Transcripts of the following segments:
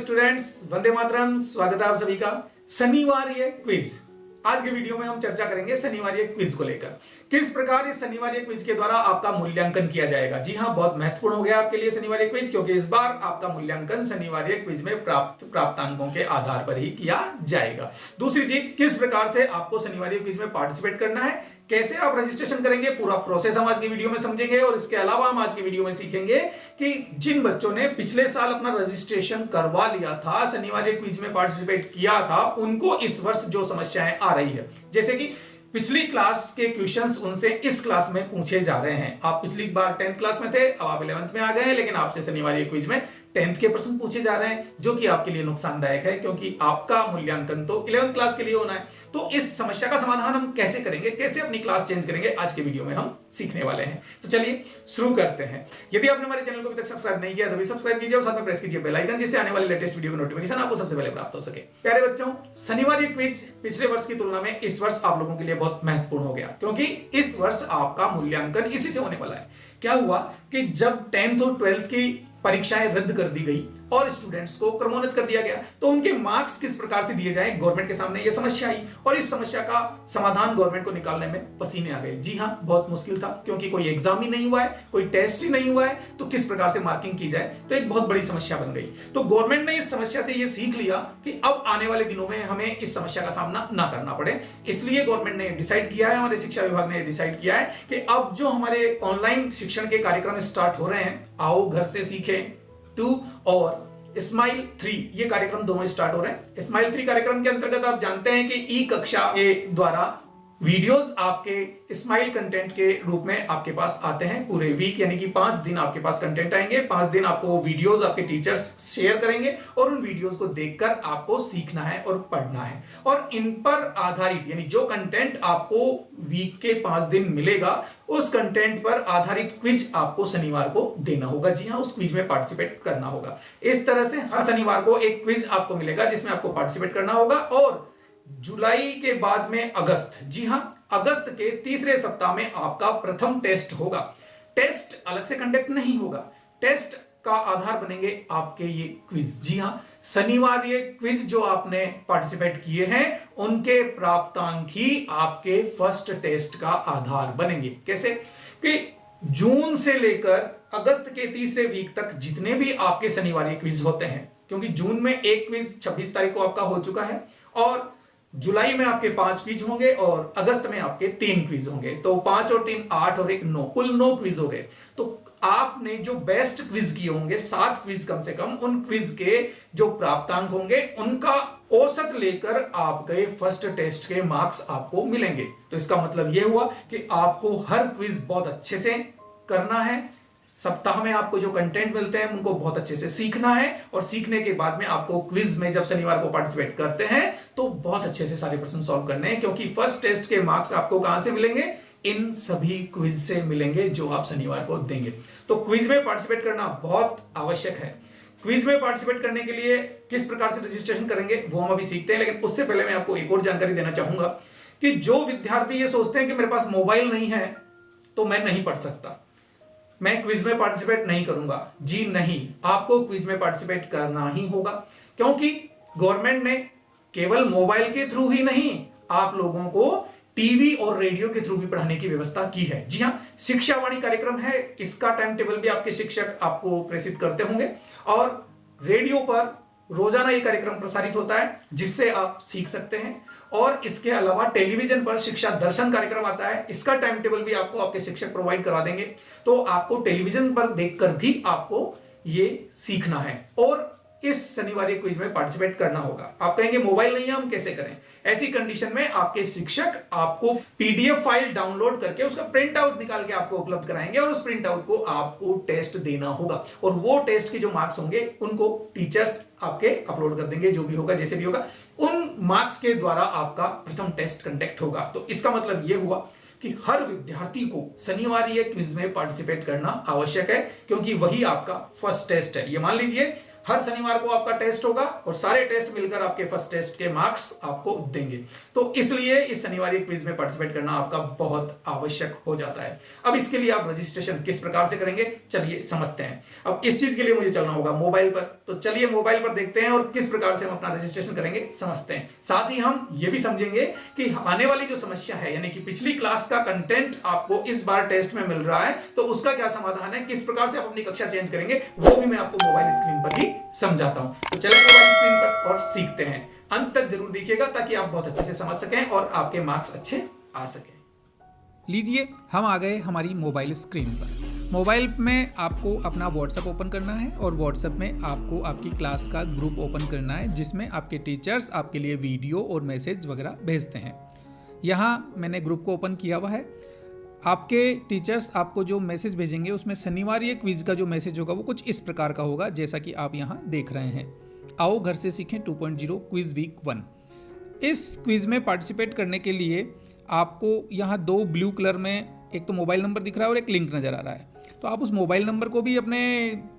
Students, Vande Mataram. स्वागत है आप सभी का शनिवारीय क्विज। आज के वीडियो में हम चर्चा करेंगे शनिवारीय क्विज को लेकर। किस प्रकार इस शनिवारीय क्विज के द्वारा आपका मूल्यांकन किया जाएगा। जी हां, बहुत महत्वपूर्ण हो गया आपके लिए शनिवारीय क्विज, क्योंकि इस बार आपका मूल्यांकन शनिवारीय क्विज में प्राप्तांकों के आधार पर ही किया जाएगा। दूसरी चीज, किस प्रकार से आपको शनिवारीय क्विज में पार्टिसिपेट करना है, कैसे आप रजिस्ट्रेशन करेंगे, पूरा प्रोसेस हम आज की वीडियो में समझेंगे। और इसके अलावा हम आज की वीडियो में सीखेंगे कि जिन बच्चों ने पिछले साल अपना रजिस्ट्रेशन करवा लिया था, शनिवारीय क्विज में पार्टिसिपेट किया था, उनको इस वर्ष जो समस्याएं आ रही है, जैसे कि पिछली क्लास के क्वेश्चंस उनसे इस क्लास में पूछे जा रहे हैं। आप पिछली बार 10th क्लास में थे, अब आप 11th में आ गए हैं, लेकिन आपसे शनिवारीय क्विज में 10th के प्रश्न पूछे जा रहे हैं, जो कि आपके लिए नुकसानदायक है, क्योंकि आपका मूल्यांकन तो 11th क्लास के लिए होना है। तो इस समस्या का समाधान हम कैसे करेंगे, कैसे अपनी क्लास चेंज करेंगे, आज के वीडियो में हम सीखने वाले हैं। तो चलिए शुरू करते हैं। यदि आपने हमारे चैनल को अभी तक सब्सक्राइब नहीं किया तो भी सब्सक्राइब कीजिए और साथ में प्रेस कीजिए बेल आइकन, जिससे आने वाले लेटेस्ट वीडियो की नोटिफिकेशन आपको सबसे पहले प्राप्त हो सके। प्यारे बच्चों, शनिवारीय क्विज पिछले वर्ष की तुलना में इस वर्ष आप लोगों के लिए बहुत महत्वपूर्ण हो गया, क्योंकि इस वर्ष आपका मूल्यांकन इसी से होने वाला है। क्या हुआ कि जब 10th और 12th की परीक्षाएं रद्द कर दी गई और स्टूडेंट्स को क्रमोन्नत कर दिया गया, तो उनके मार्क्स किस प्रकार से दिए जाएं, गवर्नमेंट के सामने यह समस्या आई। और इस समस्या का समाधान गवर्नमेंट को निकालने में पसीने आ गए। जी हां, बहुत मुश्किल था, क्योंकि कोई एग्जाम ही नहीं हुआ है, कोई टेस्ट ही नहीं हुआ है, तो किस प्रकार से मार्किंग की जाए, तो एक बहुत बड़ी समस्या बन गई। तो गवर्नमेंट ने इस समस्या से यह सीख लिया कि अब आने वाले दिनों में हमें इस समस्या का सामना ना करना पड़े। इसलिए गवर्नमेंट ने डिसाइड किया है, हमारे शिक्षा विभाग ने डिसाइड किया है कि अब जो हमारे ऑनलाइन शिक्षण के कार्यक्रम स्टार्ट हो रहे हैं, आओ घर से सीखें 2 और स्माइल 3, ये कार्यक्रम दोनों स्टार्ट हो रहे हैं। स्माइल 3 कार्यक्रम के अंतर्गत आप जानते हैं कि ई कक्षा के द्वारा वीडियोस आपके स्माइल कंटेंट के रूप में आपके पास आते हैं पूरे वीक, यानी कि 5 दिन आपके पास कंटेंट आएंगे। 5 दिन आपको वीडियोस आपके टीचर्स शेयर करेंगे और उन वीडियोस को देखकर आपको सीखना है और पढ़ना है। और इन पर आधारित, यानी जो कंटेंट आपको वीक के 5 दिन मिलेगा, उस कंटेंट पर आधारित क्विज आपको शनिवार को देना होगा। जी हां, उस क्विज में पार्टिसिपेट करना होगा। इस तरह से हर शनिवार को एक क्विज आपको मिलेगा, जिसमें आपको पार्टिसिपेट करना होगा। और जुलाई के बाद में अगस्त, जी हां, अगस्त के तीसरे सप्ताह में आपका प्रथम टेस्ट होगा। टेस्ट अलग से कंडक्ट नहीं होगा, टेस्ट का आधार बनेंगे आपके ये क्विज। जी हां, शनिवार ये क्विज जो आपने पार्टिसिपेट किए हैं, उनके प्राप्तांक ही आपके फर्स्ट टेस्ट का आधार बनेंगे। कैसे कि जून से लेकर अगस्त के तीसरे वीक तक जितने भी आपके शनिवार क्विज होते हैं, क्योंकि जून में एक क्विज 26 तारीख को आपका हो चुका है, और जुलाई में आपके 5 क्विज होंगे और अगस्त में आपके 3 क्विज होंगे। तो 5 और 3 8 और 1 9, कुल 9 क्विज हो गए। तो आपने जो बेस्ट क्विज किए होंगे, 7 क्विज कम से कम, उन क्विज के जो प्राप्तांक होंगे, उनका औसत लेकर आपके फर्स्ट टेस्ट के मार्क्स आपको मिलेंगे। तो इसका मतलब यह हुआ कि आपको हर क्विज बहुत अच्छे से करना है। सप्ताह में आपको जो कंटेंट मिलते हैं उनको बहुत अच्छे से सीखना है, और सीखने के बाद में आपको क्विज में जब शनिवार को पार्टिसिपेट करते हैं तो बहुत अच्छे से सारे प्रश्न सॉल्व करने हैं, क्योंकि फर्स्ट टेस्ट के मार्क्स आपको कहां से मिलेंगे, इन सभी क्विज से मिलेंगे जो आप शनिवार को देंगे। तो क्विज में पार्टिसिपेट करना बहुत आवश्यक है। क्विज में पार्टिसिपेट करने के लिए किस प्रकार से रजिस्ट्रेशन करेंगे वो हम अभी सीखते हैं, लेकिन उससे पहले मैं आपको एक और जानकारी देना चाहूंगा कि जो विद्यार्थी ये सोचते हैं कि मेरे पास मोबाइल नहीं है तो मैं नहीं पढ़ सकता, मैं क्विज में पार्टिसिपेट नहीं करूंगा। जी नहीं, आपको क्विज में पार्टिसिपेट करना ही होगा, क्योंकि गवर्नमेंट ने केवल मोबाइल के थ्रू ही नहीं, आप लोगों को टीवी और रेडियो के थ्रू भी पढ़ाने की व्यवस्था की है। जी हां, शिक्षावाणी कार्यक्रम है, इसका टाइम टेबल भी आपके शिक्षक आपको प्रेषित करते होंगे, और रेडियो पर रोजाना ये कार्यक्रम प्रसारित होता है, जिससे आप सीख सकते हैं। और इसके अलावा टेलीविजन पर शिक्षा दर्शन कार्यक्रम आता है, इसका टाइम टेबल भी आपको आपके शिक्षक प्रोवाइड करा देंगे। तो आपको टेलीविजन पर देखकर भी आपको ये सीखना है और इस शनिवार क्विज में पार्टिसिपेट करना होगा। आप कहेंगे मोबाइल नहीं है, हम कैसे करें। ऐसी कंडीशन में आपके शिक्षक आपको पीडीएफ फाइल डाउनलोड करके उसका प्रिंट आउट निकाल के आपको उपलब्ध कराएंगे, और उस प्रिंट आउट को आपको टेस्ट देना होगा, और वो टेस्ट के जो मार्क्स होंगे उनको टीचर्स आपके अपलोड कर देंगे, जो भी होगा जैसे भी होगा, उन मार्क्स के द्वारा आपका प्रथम टेस्ट कंडक्ट होगा। तो इसका मतलब यह हुआ कि हर विद्यार्थी को शनिवारीय क्विज में पार्टिसिपेट करना आवश्यक है, क्योंकि वही आपका फर्स्ट टेस्ट है। ये मान लीजिए हर शनिवार को आपका टेस्ट होगा और सारे टेस्ट मिलकर आपके फर्स्ट टेस्ट के मार्क्स आपको देंगे। तो इसलिए इस शनिवार क्विज में पार्टिसिपेट करना आपका बहुत आवश्यक हो जाता है। अब इसके लिए आप रजिस्ट्रेशन किस प्रकार से करेंगे, चलिए समझते हैं। अब इस चीज के लिए मुझे चलना होगा मोबाइल पर, तो चलिए मोबाइल पर देखते हैं और किस प्रकार से हम अपना रजिस्ट्रेशन करेंगे समझते हैं। साथ ही हम ये भी समझेंगे कि आने वाली जो समस्या है, यानी कि पिछली क्लास का कंटेंट आपको इस बार टेस्ट में मिल रहा है, तो उसका क्या समाधान है, किस प्रकार से आप अपनी कक्षा चेंज करेंगे, वो भी मैं आपको मोबाइल स्क्रीन पर ही समझाता हूं। तो चलिए मोबाइल स्क्रीन पर और सीखते हैं। अंत तक जरूर देखिएगा ताकि आप बहुत अच्छे से समझ सकें और आपके मार्क्स अच्छे आ सकें। लीजिए, हम आ गए हमारी मोबाइल स्क्रीन पर। मोबाइल में आपको अपना व्हाट्सएप ओपन करना है और व्हाट्सएप में आपको आपकी क्लास का ग्रुप ओपन करना है, जिसमें आपके टीचर्स आपके लिए वीडियो और मैसेज वगैरह भेजते हैं। यहाँ मैंने ग्रुप को ओपन किया हुआ है। आपके टीचर्स आपको जो मैसेज भेजेंगे उसमें शनिवार ये क्विज का जो मैसेज होगा वो कुछ इस प्रकार का होगा, जैसा कि आप यहाँ देख रहे हैं। आओ घर से सीखें 2.0 क्विज वीक 1। इस क्विज में पार्टिसिपेट करने के लिए आपको यहाँ 2 ब्लू कलर में एक तो मोबाइल नंबर दिख रहा है और एक लिंक नज़र आ रहा है। तो आप उस मोबाइल नंबर को भी अपने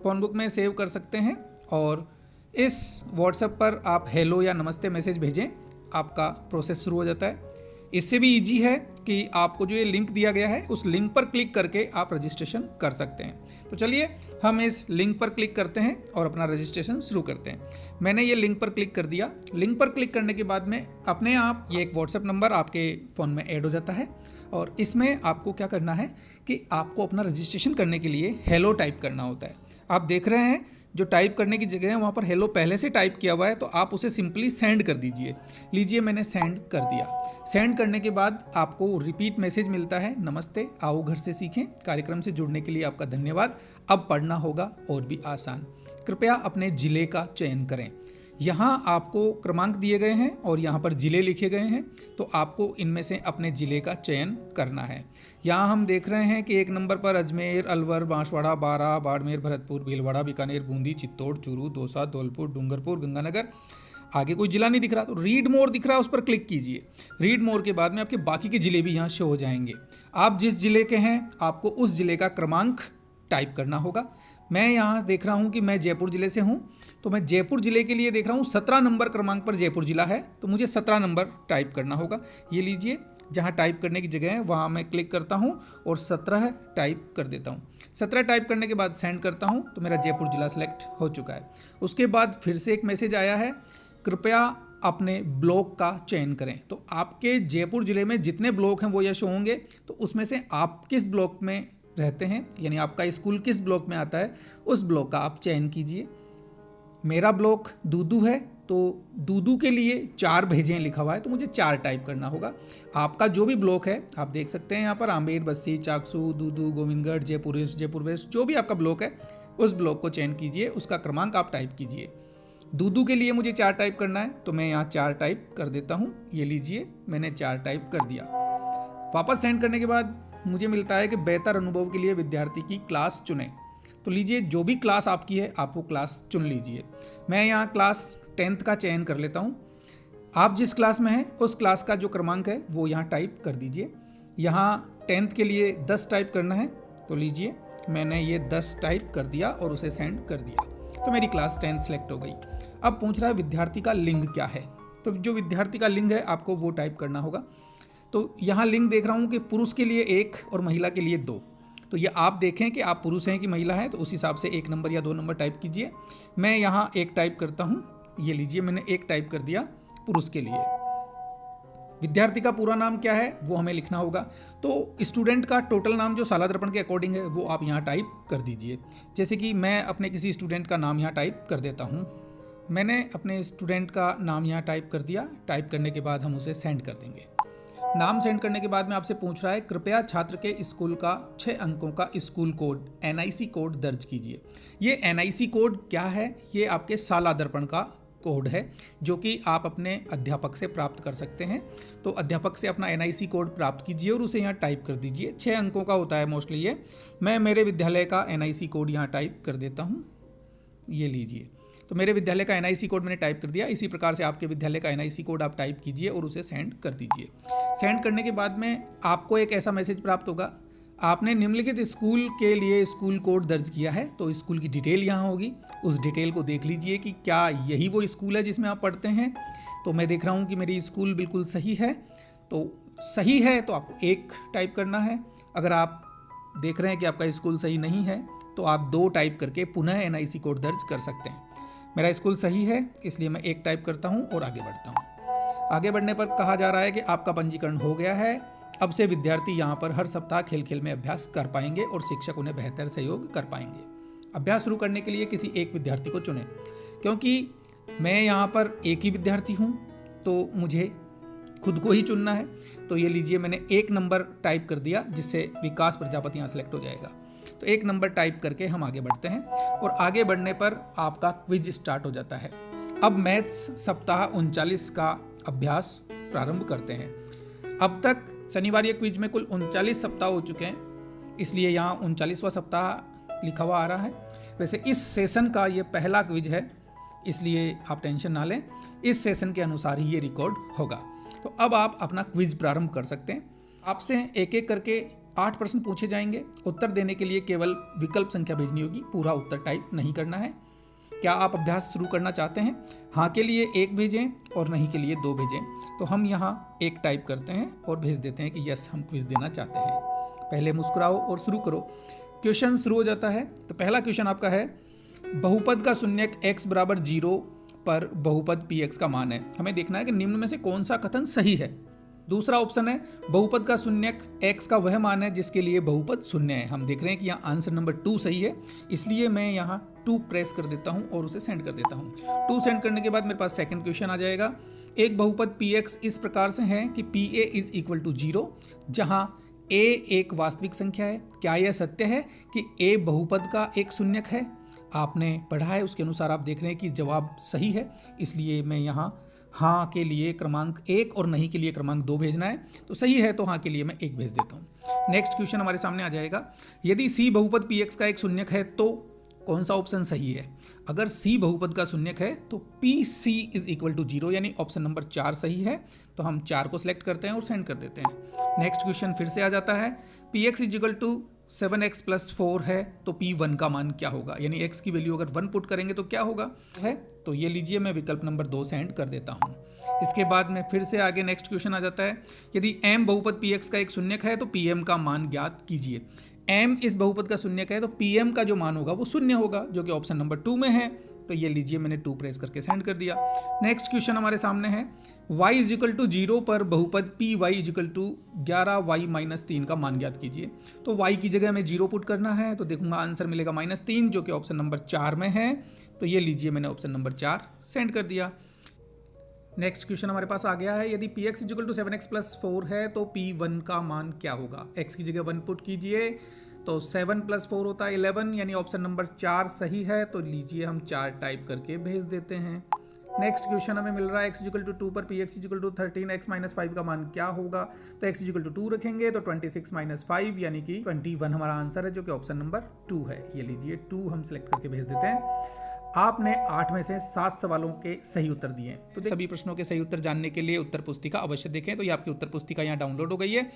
फ़ोन बुक में सेव कर सकते हैं और इस व्हाट्सएप पर आप हेलो या नमस्ते मैसेज भेजें, आपका प्रोसेस शुरू हो जाता है। इससे भी इजी है कि आपको जो ये लिंक दिया गया है उस लिंक पर क्लिक करके आप रजिस्ट्रेशन कर सकते हैं। तो चलिए हम इस लिंक पर क्लिक करते हैं और अपना रजिस्ट्रेशन शुरू करते हैं। मैंने ये लिंक पर क्लिक कर दिया। लिंक पर क्लिक करने के बाद में अपने आप ये एक व्हाट्सएप नंबर आपके फ़ोन में ऐड हो जाता है और इसमें आपको क्या करना है कि आपको अपना रजिस्ट्रेशन करने के लिए हेलो टाइप करना होता है। आप देख रहे हैं जो टाइप करने की जगह है वहाँ पर हेलो पहले से टाइप किया हुआ है, तो आप उसे सिंपली सेंड कर दीजिए। लीजिए, मैंने सेंड कर दिया। सेंड करने के बाद आपको रिपीट मैसेज मिलता है, नमस्ते, आओ घर से सीखें, कार्यक्रम से जुड़ने के लिए आपका धन्यवाद। अब पढ़ना होगा और भी आसान। कृपया अपने ज़िले का चयन करें। यहाँ आपको क्रमांक दिए गए हैं और यहाँ पर ज़िले लिखे गए हैं, तो आपको इनमें से अपने ज़िले का चयन करना है। यहाँ हम देख रहे हैं कि 1 नंबर पर अजमेर, अलवर, बांसवाड़ा, बारा, बाड़मेर, भरतपुर, भीलवाड़ा, बीकानेर, बूंदी, चित्तौड़, चूरू, दौसा, धौलपुर, डूंगरपुर, गंगानगर। आगे कोई जिला नहीं दिख रहा, तो रीड मोर दिख रहा है, उस पर क्लिक कीजिए। रीड मोर के बाद में आपके बाकी के ज़िले भी यहाँ शो हो जाएंगे। आप जिस ज़िले के हैं आपको उस ज़िले का क्रमांक टाइप करना होगा। मैं यहाँ देख रहा हूँ कि मैं जयपुर ज़िले से हूँ, तो मैं जयपुर ज़िले के लिए देख रहा हूँ 17 नंबर क्रमांक पर जयपुर ज़िला है, तो मुझे 17 नंबर टाइप करना होगा। ये लीजिए, जहाँ टाइप करने की जगह है वहाँ मैं क्लिक करता हूँ और 17 टाइप कर देता हूँ। 17 टाइप करने के बाद सेंड करता हूँ, तो मेरा जयपुर ज़िला सेलेक्ट हो चुका है। उसके बाद फिर से एक मैसेज आया है, कृपया अपने ब्लॉक का चयन करें। तो आपके जयपुर ज़िले में जितने ब्लॉक हैं वो ये शो होंगे, तो उसमें से आप किस ब्लॉक में रहते हैं, यानी आपका स्कूल किस ब्लॉक में आता है, उस ब्लॉक का आप चयन कीजिए। मेरा ब्लॉक दूदू है, तो दूदू के लिए 4 भेजें लिखा हुआ है, तो मुझे 4 टाइप करना होगा। आपका जो भी ब्लॉक है आप देख सकते हैं यहाँ पर आमेर, बस्सी, चाकसू, दूदू, गोविंदगढ़, जयपुर ईस्ट, जयपुर वेस्ट, जो भी आपका ब्लॉक है उस ब्लॉक को चयन कीजिए, उसका क्रमांक आप टाइप कीजिए। दूदू के लिए मुझे 4 टाइप करना है, तो मैं यहाँ 4 टाइप कर देता हूँ। ये लीजिए, मैंने 4 टाइप कर दिया। वापस सेंड करने के बाद मुझे मिलता है कि बेहतर अनुभव के लिए विद्यार्थी की क्लास चुनें। तो लीजिए, जो भी क्लास आपकी है आप वो क्लास चुन लीजिए। मैं यहाँ क्लास 10th का चयन कर लेता हूँ। आप जिस क्लास में हैं उस क्लास का जो क्रमांक है वो यहाँ टाइप कर दीजिए। यहाँ 10th के लिए 10 टाइप करना है, तो लीजिए मैंने ये 10 टाइप कर दिया और उसे सेंड कर दिया, तो मेरी क्लास 10 सेलेक्ट हो गई। अब पूछ रहा है विद्यार्थी का लिंग क्या है, तो जो विद्यार्थी का लिंग है आपको वो टाइप करना होगा। तो यहाँ लिंग देख रहा हूँ कि पुरुष के लिए 1 और महिला के लिए 2। तो ये आप देखें कि आप पुरुष हैं कि महिला है, तो उस हिसाब से 1 नंबर या 2 नंबर टाइप कीजिए। मैं यहाँ 1 टाइप करता हूँ। ये लीजिए, मैंने 1 टाइप कर दिया पुरुष के लिए। विद्यार्थी का पूरा नाम क्या है वो हमें लिखना होगा। तो स्टूडेंट का टोटल नाम जो शाला दर्पण के अकॉर्डिंग है वो आप यहाँ टाइप कर दीजिए। जैसे कि मैं अपने किसी स्टूडेंट का नाम यहाँ टाइप कर देता हूँ। मैंने अपने स्टूडेंट का नाम यहाँ टाइप कर दिया। टाइप करने के बाद हम उसे सेंड कर देंगे। नाम सेंड करने के बाद में आपसे पूछ रहा है कृपया छात्र के स्कूल का 6 अंकों का स्कूल कोड NIC कोड दर्ज कीजिए। ये NIC कोड क्या है? ये आपके शाला दर्पण का कोड है जो कि आप अपने अध्यापक से प्राप्त कर सकते हैं। तो अध्यापक से अपना NIC कोड प्राप्त कीजिए और उसे यहाँ टाइप कर दीजिए। 6 अंकों का होता है मोस्टली ये। मैं मेरे विद्यालय का NIC कोड यहाँ टाइप कर देता हूँ। ये लीजिए, तो मेरे विद्यालय का NIC कोड मैंने टाइप कर दिया। इसी प्रकार से आपके विद्यालय का NIC कोड आप टाइप कीजिए और उसे सेंड कर दीजिए। सेंड करने के बाद में आपको एक ऐसा मैसेज प्राप्त होगा, आपने निम्नलिखित स्कूल के लिए स्कूल कोड दर्ज किया है, तो स्कूल की डिटेल यहाँ होगी। उस डिटेल को देख लीजिए कि क्या यही वो स्कूल है जिसमें आप पढ़ते हैं। तो मैं देख रहा हूँ कि मेरी स्कूल बिल्कुल सही है, तो सही है तो आपको 1 टाइप करना है। अगर आप देख रहे हैं कि आपका स्कूल सही नहीं है तो आप 2 टाइप करके पुनः NIC कोड दर्ज कर सकते हैं। मेरा स्कूल सही है इसलिए मैं 1 टाइप करता हूँ और आगे बढ़ता हूँ। आगे बढ़ने पर कहा जा रहा है कि आपका पंजीकरण हो गया है। अब से विद्यार्थी यहाँ पर हर सप्ताह खेल खेल में अभ्यास कर पाएंगे और शिक्षक उन्हें बेहतर सहयोग कर पाएंगे। अभ्यास शुरू करने के लिए किसी एक विद्यार्थी को चुनें। क्योंकि मैं यहाँ पर एक ही विद्यार्थी हूँ तो मुझे खुद को ही चुनना है। तो ये लीजिए, मैंने 1 नंबर टाइप कर दिया जिससे विकास प्रजापति यहाँ सेलेक्ट हो जाएगा। तो 1 नंबर टाइप करके हम आगे बढ़ते हैं और आगे बढ़ने पर आपका क्विज स्टार्ट हो जाता है। अब मैथ्स सप्ताह 39 का अभ्यास प्रारंभ करते हैं। अब तक शनिवार क्विज में कुल 39 सप्ताह हो चुके हैं, इसलिए यहाँ 39वां सप्ताह लिखा हुआ आ रहा है। वैसे इस सेशन का ये पहला क्विज है, इसलिए आप टेंशन ना लें, इस सेशन के अनुसार ही ये रिकॉर्ड होगा। तो अब आप अपना क्विज प्रारंभ कर सकते हैं। आपसे एक एक करके 8 प्रश्न पूछे जाएंगे। उत्तर देने के लिए केवल विकल्प संख्या भेजनी होगी, पूरा उत्तर टाइप नहीं करना है। क्या आप अभ्यास शुरू करना चाहते हैं? हाँ के लिए 1 भेजें और नहीं के लिए 2 भेजें। तो हम यहाँ 1 टाइप करते हैं और भेज देते हैं कि यस, हम क्विज देना चाहते हैं। पहले मुस्कुराओ और शुरू करो। क्वेश्चन शुरू हो जाता है। तो पहला क्वेश्चन आपका है, बहुपद का शून्यक x बराबर 0 पर बहुपद px का मान है। हमें देखना है कि निम्न में से कौन सा कथन सही है। दूसरा ऑप्शन है, बहुपद का शून्यक x का वह मान है जिसके लिए बहुपद शून्य है। हम देख रहे हैं कि यहाँ आंसर नंबर 2 सही है, इसलिए मैं यहाँ 2 प्रेस कर देता हूँ और उसे सेंड कर देता हूँ। 2 सेंड करने के बाद मेरे पास सेकंड क्वेश्चन आ जाएगा। एक बहुपद px इस प्रकार से है कि pa इज इक्वल टू 0, जहाँ a एक वास्तविक संख्या है। क्या यह सत्य है कि a बहुपद का एक शून्यक है? आपने पढ़ा है, उसके अनुसार आप देख रहे हैं कि जवाब सही है, इसलिए मैं यहाँ हाँ के लिए क्रमांक 1 और नहीं के लिए क्रमांक 2 भेजना है। तो सही है तो हाँ के लिए मैं 1 भेज देता हूँ। नेक्स्ट क्वेश्चन हमारे सामने आ जाएगा, यदि C बहुपद px का एक शून्यक है तो कौन सा ऑप्शन सही है? अगर C बहुपद का शून्यक है तो PC इज इक्वल टू 0, यानी ऑप्शन नंबर 4 सही है। तो हम 4 को सिलेक्ट करते हैं और सेंड कर देते हैं। नेक्स्ट क्वेश्चन फिर से आ जाता है, px is equal to 7x + 4 है तो p1 का मान क्या होगा? यानी x की वैल्यू अगर 1 पुट करेंगे तो क्या होगा है? तो ये लीजिए, मैं विकल्प नंबर 2 सेंड कर देता हूँ। इसके बाद में फिर से आगे नेक्स्ट क्वेश्चन आ जाता है, यदि m बहुपद px का एक शून्यक है तो pm का मान ज्ञात कीजिए। m इस बहुपद का शून्यक है तो pm का जो मान होगा वो शून्य होगा, जो कि ऑप्शन नंबर 2 में है। तो ये लीजिए, मैंने 2 प्रेस करके सेंड कर दिया। नेक्स्ट क्वेश्चन हमारे सामने है, y इज इक्वल टू 0 पर बहुपद py is equal to 11y - 3 का मान ज्ञात कीजिए। तो y की जगह हमें 0 पुट करना है, तो देखूंगा आंसर मिलेगा -3, जो कि ऑप्शन नंबर 4 में है। तो ये लीजिए, मैंने ऑप्शन नंबर 4 सेंड कर दिया। नेक्स्ट क्वेश्चन हमारे पास आ गया है, यदि px is equal to 7x + 4 है तो p1 का मान क्या होगा? x की जगह 1 पुट कीजिए, तो 7 + 4 होता है 11, यानी ऑप्शन नंबर 4 सही है। तो लीजिए, हम 4 टाइप करके भेज देते हैं। नेक्स्ट क्वेश्चन हमें मिल रहा है, x इज इक्वल टू 2 पर px is equal to 13x - 5 का मान क्या होगा? तो x इज इक्वल टू 2 रखेंगे तो 26 - 5 यानी कि 21 हमारा आंसर है, जो कि ऑप्शन नंबर 2 है। ये लीजिए, 2 हम सिलेक्ट करके भेज देते हैं। आपने 8 में से 7 सवालों के सही उत्तर दिए। तो सभी प्रश्नों के सही उत्तर जानने के लिए उत्तर पुस्तिका अवश्य देखें। तो ये आपकी उत्तर पुस्तिका यहाँ डाउनलोड हो गई है।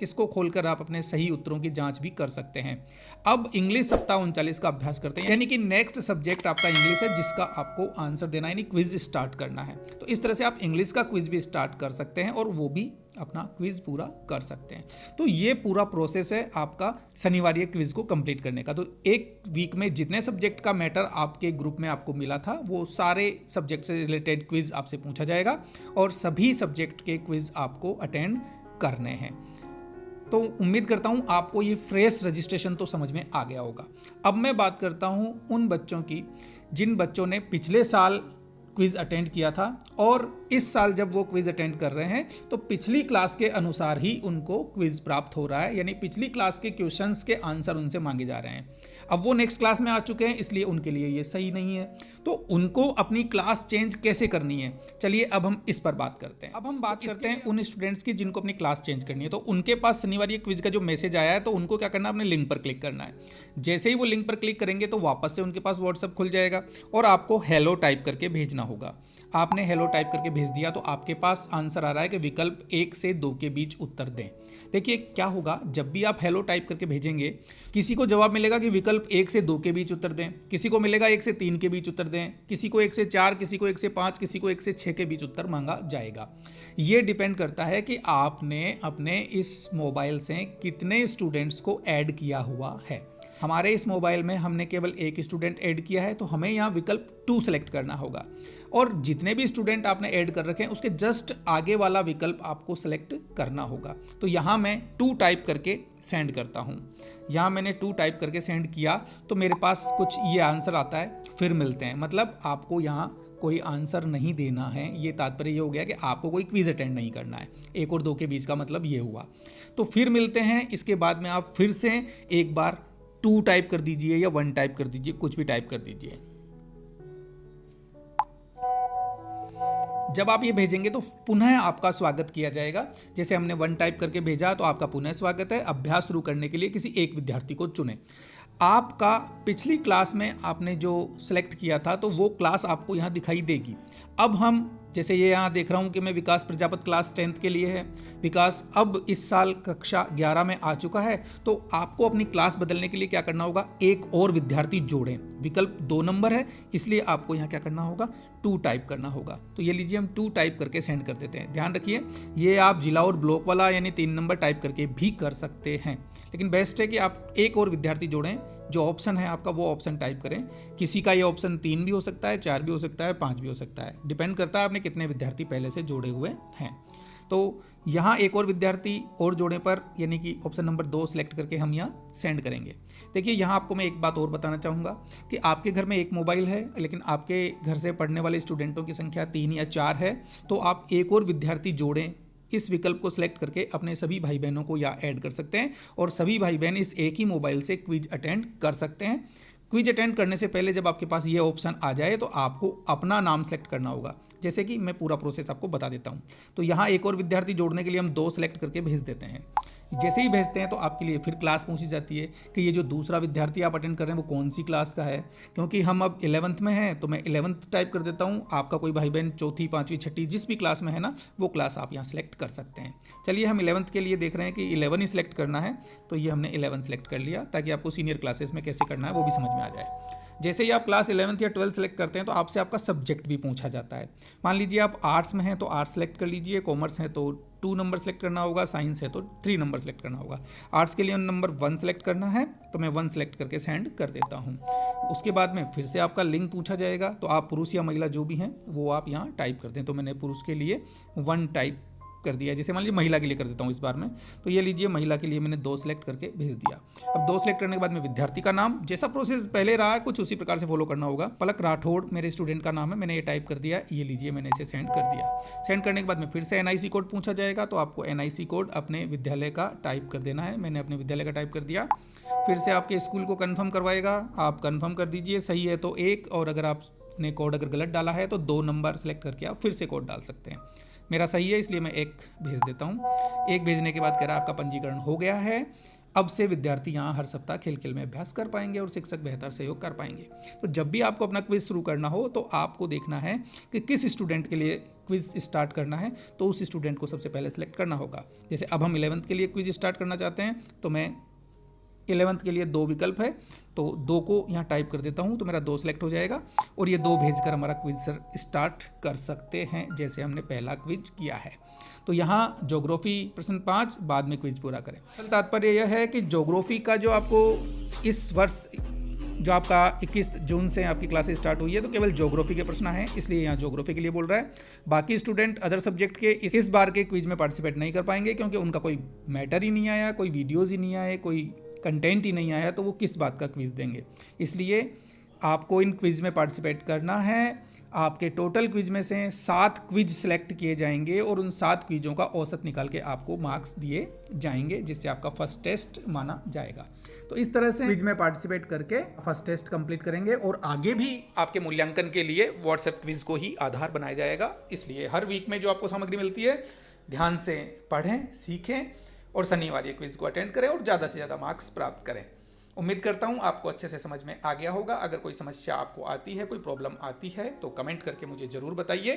इसको खोलकर आप अपने सही उत्तरों की जांच भी कर सकते हैं। अब इंग्लिश सप्ताह 39 का अभ्यास करते हैं, यानी कि नेक्स्ट सब्जेक्ट आपका इंग्लिश है, जिसका आपको आंसर देना है, यानी क्विज स्टार्ट करना है। तो इस तरह से आप इंग्लिश का क्विज भी स्टार्ट कर सकते हैं और वो भी अपना क्विज पूरा कर सकते हैं। तो ये पूरा प्रोसेस है आपका शनिवार क्विज को कंप्लीट करने का। तो एक वीक में जितने सब्जेक्ट का मैटर आपके ग्रुप में आपको मिला था, वो सारे सब्जेक्ट से रिलेटेड क्विज आपसे पूछा जाएगा और सभी सब्जेक्ट के क्विज आपको अटेंड करने हैं। तो उम्मीद करता हूँ आपको ये फ्रेश रजिस्ट्रेशन तो समझ में आ गया होगा। अब मैं बात करता हूँ उन बच्चों की जिन बच्चों ने पिछले साल क्विज अटेंड किया था और इस साल जब वो क्विज अटेंड कर रहे हैं तो पिछली क्लास के अनुसार ही उनको क्विज प्राप्त हो रहा है, यानी पिछली क्लास के क्वेश्चंस के आंसर उनसे मांगे जा रहे हैं। अब वो नेक्स्ट क्लास में आ चुके हैं, इसलिए उनके लिए ये सही नहीं है। तो उनको अपनी क्लास चेंज कैसे करनी है, चलिए अब हम इस पर बात करते हैं। अब हम बात करते हैं उन स्टूडेंट्स की जिनको अपनी क्लास चेंज करनी है। तो उनके पास शनिवार ये क्विज का जो मैसेज आया है, तो उनको क्या करना है, अपने लिंक पर क्लिक करना है। जैसे ही वो लिंक पर क्लिक करेंगे तो वापस से उनके पास व्हाट्सएप खुल जाएगा और आपको हेलो टाइप करके भेजना होगा। आपने हेलो टाइप करके भेज दिया तो आपके पास आंसर आ रहा है कि विकल्प 1 से 2 के बीच उत्तर दें। देखिए क्या होगा, जब भी आप हेलो टाइप करके भेजेंगे किसी को जवाब मिलेगा कि विकल्प 1 से 2 के बीच उत्तर दें, किसी को मिलेगा 1 से 3 के बीच उत्तर दें, किसी को 1 से 4, किसी को 1 से 5, किसी को 1 से 6 के बीच उत्तर मांगा जाएगा। ये डिपेंड करता है कि आपने अपने इस मोबाइल से कितने स्टूडेंट्स को ऐड किया हुआ है। हमारे इस मोबाइल में हमने केवल एक स्टूडेंट ऐड किया है, तो हमें यहाँ विकल्प 2 सेलेक्ट करना होगा, और जितने भी स्टूडेंट आपने ऐड कर रखे हैं उसके जस्ट आगे वाला विकल्प आपको सेलेक्ट करना होगा। तो यहाँ मैं 2 टाइप करके सेंड करता हूँ। यहाँ मैंने 2 टाइप करके सेंड किया तो मेरे पास कुछ ये आंसर आता है, फिर मिलते हैं। मतलब आपको यहाँ कोई आंसर नहीं देना है, ये तात्पर्य ये हो गया कि आपको कोई क्विज अटेंड नहीं करना है। 1 और 2 के बीच का मतलब ये हुआ। तो फिर मिलते हैं, इसके बाद में आप फिर से एक बार 2 टाइप कर दीजिए या 1 टाइप कर दीजिए, कुछ भी टाइप कर दीजिए। जब आप ये भेजेंगे तो पुनः आपका स्वागत किया जाएगा। जैसे हमने 1 टाइप करके भेजा तो आपका पुनः स्वागत है। अभ्यास शुरू करने के लिए किसी एक विद्यार्थी को चुनें। आपका पिछली क्लास में आपने जो सेलेक्ट किया था तो वो क्लास आपको यहाँ दिखाई देगी। अब हम जैसे ये यहाँ देख रहा हूँ कि मैं विकास प्रजापत क्लास 10th के लिए है। विकास अब इस साल कक्षा 11 में आ चुका है, तो आपको अपनी क्लास बदलने के लिए क्या करना होगा, एक और विद्यार्थी जोड़ें। विकल्प 2 नंबर है, इसलिए आपको यहाँ क्या करना होगा, 2 टाइप करना होगा। तो ये लीजिए हम 2 टाइप करके सेंड कर देते हैं। ध्यान रखिए ये आप जिला और ब्लॉक वाला यानी 3 नंबर टाइप करके भी कर सकते हैं, लेकिन बेस्ट है कि आप एक और विद्यार्थी जोड़ें। जो ऑप्शन है आपका वो ऑप्शन टाइप करें। किसी का ये ऑप्शन 3 भी हो सकता है, 4 भी हो सकता है, 5 भी हो सकता है, डिपेंड करता है आपने कितने विद्यार्थी पहले से जोड़े हुए हैं। तो यहाँ एक और विद्यार्थी और जोड़े पर यानी कि ऑप्शन नंबर 2 सेलेक्ट करके हम यहाँ सेंड करेंगे। देखिए यहाँ आपको मैं एक बात और बताना चाहूँगा कि आपके घर में एक मोबाइल है, लेकिन आपके घर से पढ़ने वाले स्टूडेंटों की संख्या 3 या 4 है, तो आप एक और विद्यार्थी जोड़ें। इस विकल्प को सिलेक्ट करके अपने सभी भाई बहनों को यहाँ ऐड कर सकते हैं और सभी भाई बहन इस एक ही मोबाइल से क्विज अटेंड कर सकते हैं। क्विज अटेंड करने से पहले जब आपके पास ये ऑप्शन आ जाए तो आपको अपना नाम सेलेक्ट करना होगा। जैसे कि मैं पूरा प्रोसेस आपको बता देता हूँ। तो यहाँ एक और विद्यार्थी जोड़ने के लिए हम 2 सेलेक्ट करके भेज देते हैं। जैसे ही भेजते हैं तो आपके लिए फिर क्लास पूछी जाती है कि ये जो दूसरा विद्यार्थी आप अटेंड कर रहे हैं वो कौन सी क्लास का है। क्योंकि हम अब 11th में हैं तो मैं 11th टाइप कर देता हूँ। आपका कोई भाई बहन 4th, 5वीं, 6ठी जिस भी क्लास में है ना, वो क्लास आप यहाँ सेलेक्ट कर सकते हैं। चलिए हम 11th के लिए देख रहे हैं कि 11 ही सिलेक्ट करना है, तो ये हमने 11 सेलेक्ट कर लिया ताकि आपको सीनियर क्लासेस में कैसे करना है वो भी समझ में आ जाए। जैसे ही आप क्लास 11th या 12th सेलेक्ट करते हैं तो आपसे आपका सब्जेक्ट भी पूछा जाता है। मान लीजिए आप आर्ट्स में हैं तो आर्ट्स सेलेक्ट कर लीजिए, कॉमर्स है तो 2 नंबर सेलेक्ट करना होगा, साइंस है तो 3 नंबर सेलेक्ट करना होगा। आर्ट्स के लिए नंबर 1 सेलेक्ट करना है तो मैं 1 सेलेक्ट करके सेंड कर देता हूँ। उसके बाद में फिर से आपका लिंग पूछा जाएगा, तो आप पुरुष या महिला जो भी हैं वो आप यहाँ टाइप कर दें। तो मैंने पुरुष के लिए 1 टाइप कर दिया। जैसे मान लीजिए महिला के लिए कर देता हूँ इस बार में, तो ये लीजिए महिला के लिए मैंने 2 सेलेक्ट करके भेज दिया। अब 2 सेलेक्ट करने के बाद में विद्यार्थी का नाम, जैसा प्रोसेस पहले रहा है कुछ उसी प्रकार से फॉलो करना होगा। पलक राठौड़ मेरे स्टूडेंट का नाम है, मैंने ये टाइप कर दिया। ये लीजिए मैंने इसे सेंड कर दिया। सेंड करने के बाद में फिर से NIC कोड पूछा जाएगा, तो आपको NIC कोड अपने विद्यालय का टाइप कर देना है। मैंने अपने विद्यालय का टाइप कर दिया। फिर से आपके स्कूल को कन्फर्म करवाएगा, आप कन्फर्म कर दीजिए। सही है तो 1, और अगर आपने कोड अगर गलत डाला है तो 2 नंबर सेलेक्ट करके आप फिर से कोड डाल सकते हैं। मेरा सही है इसलिए मैं 1 भेज देता हूँ। 1 भेजने के बाद कह रहा है आपका पंजीकरण हो गया है। अब से विद्यार्थी यहाँ हर सप्ताह खेल खेल में अभ्यास कर पाएंगे और शिक्षक बेहतर सहयोग कर पाएंगे। तो जब भी आपको अपना क्विज शुरू करना हो तो आपको देखना है कि किस स्टूडेंट के लिए क्विज स्टार्ट करना है, तो उस स्टूडेंट को सबसे पहले सेलेक्ट करना होगा। जैसे अब हम 11th के लिए क्विज स्टार्ट करना चाहते हैं, तो मैं 11th के लिए 2 विकल्प है तो 2 को यहाँ टाइप कर देता हूँ, तो मेरा 2 सेलेक्ट हो जाएगा और ये 2 भेजकर हमारा क्विज स्टार्ट कर सकते हैं, जैसे हमने पहला क्विज किया है। तो यहाँ ज्योग्राफी प्रश्न 5, बाद में क्विज पूरा करें। तात्पर्य यह है कि ज्योग्राफी का जो आपको इस वर्ष जो आपका 21 जून से आपकी क्लासेस स्टार्ट हुई है, तो केवल ज्योग्राफी के प्रश्न हैं, इसलिए यहाँ ज्योग्राफी के लिए बोल रहा है। बाकी स्टूडेंट अदर सब्जेक्ट के इस बार के क्विज में पार्टिसिपेट नहीं कर पाएंगे, क्योंकि उनका कोई मैटर ही नहीं आया, कोई वीडियोज़ ही नहीं आए, कोई कंटेंट ही नहीं आया, तो वो किस बात का क्विज देंगे। इसलिए आपको इन क्विज में पार्टिसिपेट करना है। आपके टोटल क्विज में से 7 क्विज सेलेक्ट किए जाएंगे और उन 7 क्विजों का औसत निकाल के आपको मार्क्स दिए जाएंगे, जिससे आपका फर्स्ट टेस्ट माना जाएगा। तो इस तरह से क्विज में पार्टिसिपेट करके फर्स्ट टेस्ट कंप्लीट करेंगे और आगे भी आपके मूल्यांकन के लिए व्हाट्सएप क्विज को ही आधार बनाया जाएगा। इसलिए हर वीक में जो आपको सामग्री मिलती है, ध्यान से पढ़ें, सीखें और शनिवार ये क्विज को अटेंड करें और ज़्यादा से ज़्यादा मार्क्स प्राप्त करें। उम्मीद करता हूँ आपको अच्छे से समझ में आ गया होगा। अगर कोई समस्या आपको आती है, कोई प्रॉब्लम आती है तो कमेंट करके मुझे ज़रूर बताइए।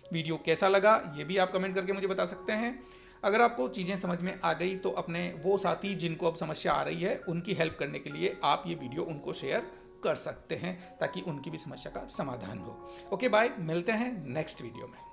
वीडियो कैसा लगा ये भी आप कमेंट करके मुझे बता सकते हैं। अगर आपको चीज़ें समझ में आ गई तो अपने वो साथी जिनको अब समस्या आ रही है उनकी हेल्प करने के लिए आप ये वीडियो उनको शेयर कर सकते हैं ताकि उनकी भी समस्या का समाधान हो। ओके बाय, मिलते हैं नेक्स्ट वीडियो में।